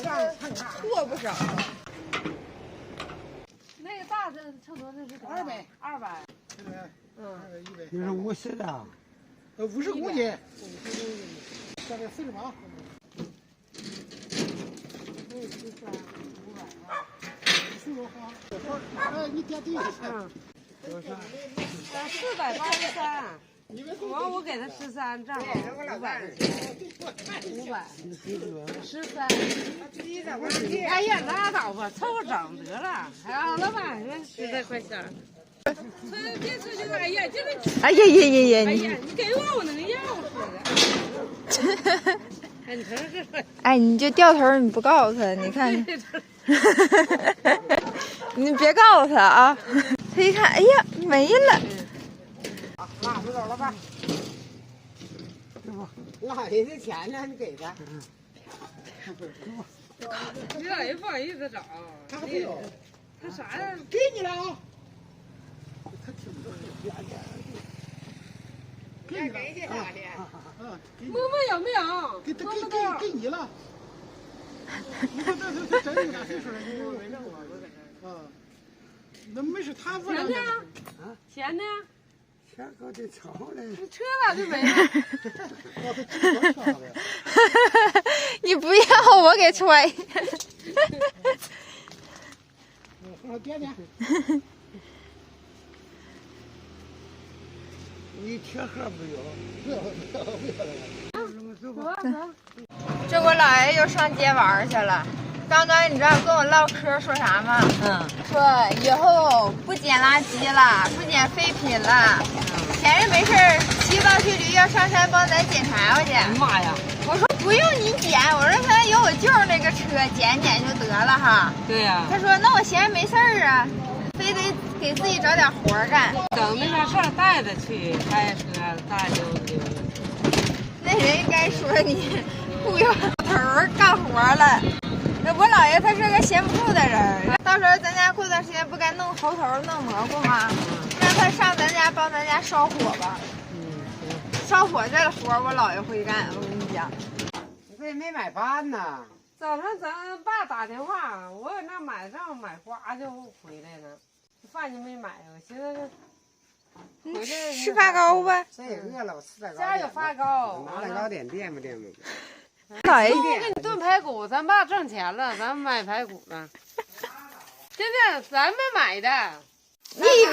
货不少。那个大的秤砣那是多少？200。100。这是50的。50公斤。下来48。你点对了。483。我给他13，正好500。13。哎呀，拉倒吧，凑合整得了。好了吧，10块钱。别说这个，哎呀，这个。哎呀呀呀呀！哎呀，你给我能要似的。哎，你瞅瞅这。哎，你就掉头，你不告诉他，你看。你别告诉他啊！他一看，哎呀，没了。妈知道了吧？这不，老爷的钱呢？你给他。你老爷不好意思找。他没有。他啥呀？给你了啊！他听不着。给你了。摸摸有没有？给你了。你看这真有点岁数了，你没认我啊？那没事，他不让。钱呢？钱呢？钱搞得吵嘞。你车咋就没了？你不要，我给揣。我点点。你铁盒不要？不要。这我姥爷又上街玩去了。刚刚你知道跟我唠嗑说啥吗？说以后不捡垃圾了，不捡废品了。闲着没事骑道去驴要上山帮咱捡柴火去。妈呀！我说不用你捡，我说咱有我舅那个车，捡捡就得了哈。对呀。他说那我闲着没事儿啊，非得给自己找点活干。整那啥事儿带着去，开车带溜溜。那人该说你忽悠头干活了。我姥爷他是个闲不住的人，到时候咱家过段时间不该弄猴头弄蘑菇吗？让他上咱家帮咱家烧火吧。烧火这活我姥爷会干，我跟你讲。你这没买饭呢？早上咱爸打电话，我搁那买账买花就回来了，饭就没买，我寻思回来吃发糕吧。这也饿了，我吃点糕。家有发糕，拿点糕点垫吧垫吧。姥爷我给你炖排骨，咱爸挣钱了，咱买排骨了。真的，咱们买的。你以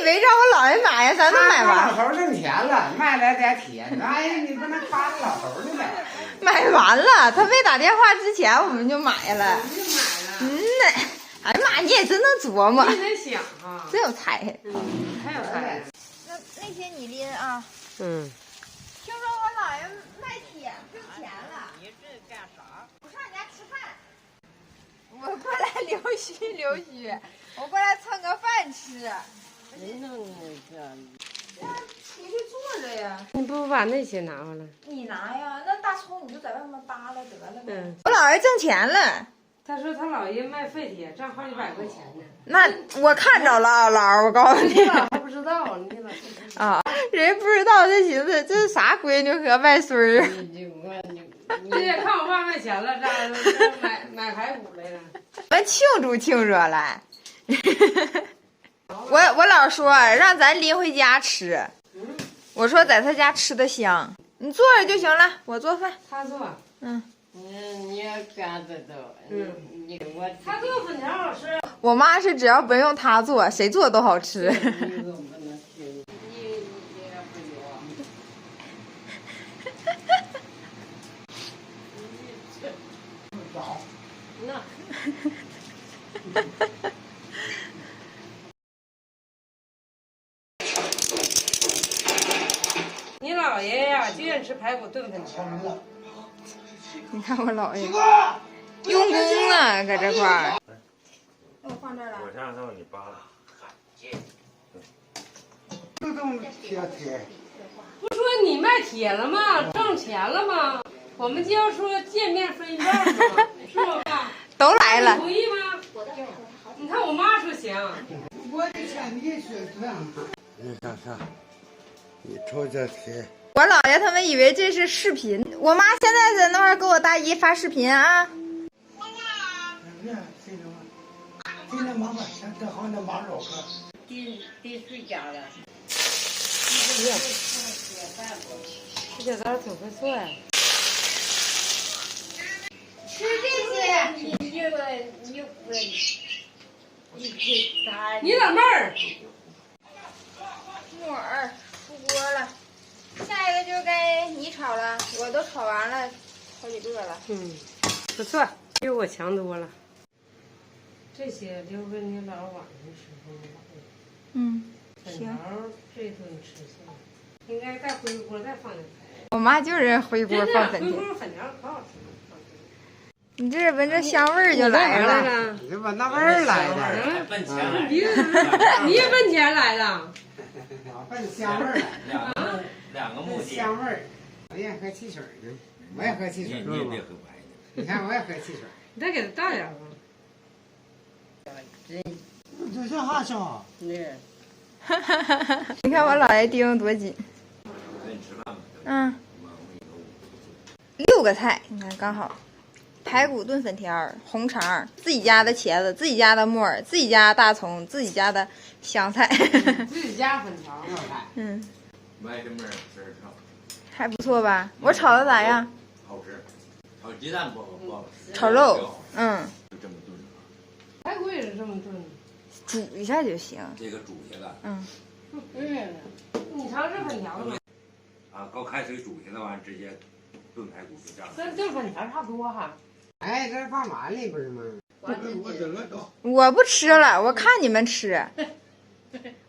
为让我姥爷买呀？咱都买完。老头挣钱了，卖了点铁。哎呀，你不能夸着老头去呗。买完了，他没打电话之前我们就买了。就买了。呐，哎呀妈，你也真能琢磨。你得想啊。真有才。还有才。那些你拎啊。听说我姥爷卖铁挣钱了。你这干啥？我上你家吃饭。我过来溜须，我过来蹭个饭吃。谁弄那个？出去坐着呀。你不把那些拿回来？你拿呀，那大葱你就在外面扒拉得了呗。嗯。我姥爷挣钱了。他说他姥爷卖废铁挣好几百块钱呢。那我看着了，姥儿，我告诉你。你老还不知道，你老啊，人不知道，就寻思这是啥闺女和外孙儿。你也看我爸卖钱了，这买排骨来了。我们庆祝来。我老说让咱拎回家吃，我说在他家吃的香。你坐着就行了，我做饭。他做。你要干得到，他做粉条好吃。我妈是只要不用她做，谁做都好吃。你姥爷呀，就愿意吃排骨炖粉条。你看我姥爷用功呢，搁这块儿。那我放这儿了。我上让你扒拉。自动铁。不说你卖铁了吗？挣钱了吗？我们就要说见面分一半吗？是吧？都来了。你同意吗？你看我妈说行。我的天，你说这样。你干啥？你瞅这铁。我姥爷他们以为这是视频，我妈现在在那块儿给我大姨发视频啊。是啊，谁的嘛？谁那麻烦，像这行那马肉可。得睡觉了。这小枣挺不错呀。吃这些。你老妹儿，木耳出锅了，下一个就该你炒了，我都炒完了好几个了。不错，比我强多了。这些留给你姥晚上吃后了。粉条这顿吃下，应该再回锅再放点菜。我妈就是回锅放粉条。回锅粉条可好吃了。你这闻着香味儿就来了。你这闻那味儿来的，奔钱来的，你也奔钱来了。奔香味儿来。两个目的。香味儿。我也喝汽水呢，我也喝汽水。你也别喝白的。你看我也喝汽水。你再给他倒点吧。这像啥香？你看我姥爷盯多紧。跟你吃饭吧。 6个菜，你看刚好。排骨炖粉条，红肠，自己家的茄子，自己家的木耳，自己家大葱，自己家的香菜。自己家粉条。买什么吃炒？还不错吧？我炒的咋样？好吃。炒鸡蛋不好吃。炒肉，就这么炖。排骨也是这么炖的。煮一下就行。这个煮下来。你尝试粉条吗？啊，高开水煮下来完，直接炖排骨就这样。跟炖粉条差不多哈。哎，这放碗里不是吗？我不吃了，我看你们吃，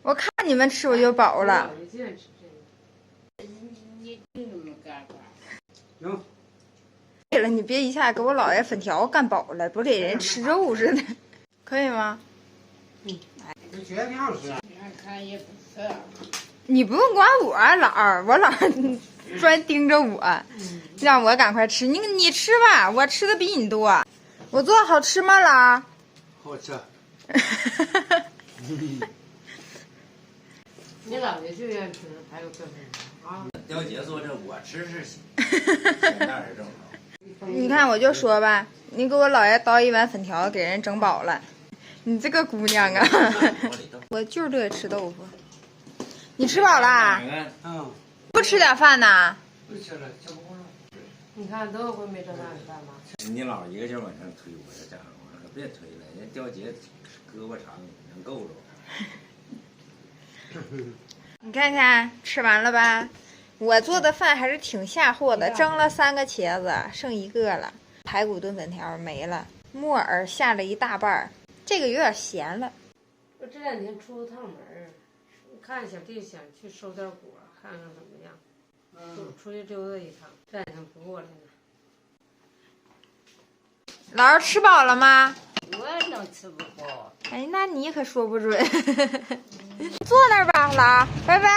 我看你们吃我就饱了。行。对了，你别一下给我姥爷粉条干饱了，不给人吃肉似的，可以吗？我觉得挺好吃。看也不错。你不用管我，姥儿，我姥儿专盯着我，让我赶快吃。你吃吧，我吃的比你多。我做的好吃吗，姥儿？好吃。你姥爷就愿意吃排骨炖粉条啊。刁姐说这我吃是行，现在是正好。你看我就说吧，你给我姥爷倒一碗粉条，给人整饱了。你这个姑娘啊，我就是乐意吃豆腐。你吃饱了？不吃点饭呐？不吃了，吃不了。你看多少回没整大米饭吗？你姥一个劲儿往上推，我这家伙别推了，人家刁姐胳膊长，能够着。你看看，吃完了吧？我做的饭还是挺下货的，蒸了3个茄子，剩1个了。排骨炖粉条没了，木耳下了一大半儿，这个有点咸了。我这2天出趟门儿，看小弟想去收点果，看看怎么样。出去溜达一趟，这2天不过来呢。姥儿吃饱了吗？我能吃不饱。哎，那你可说不准。坐那儿吧，姥儿，拜拜。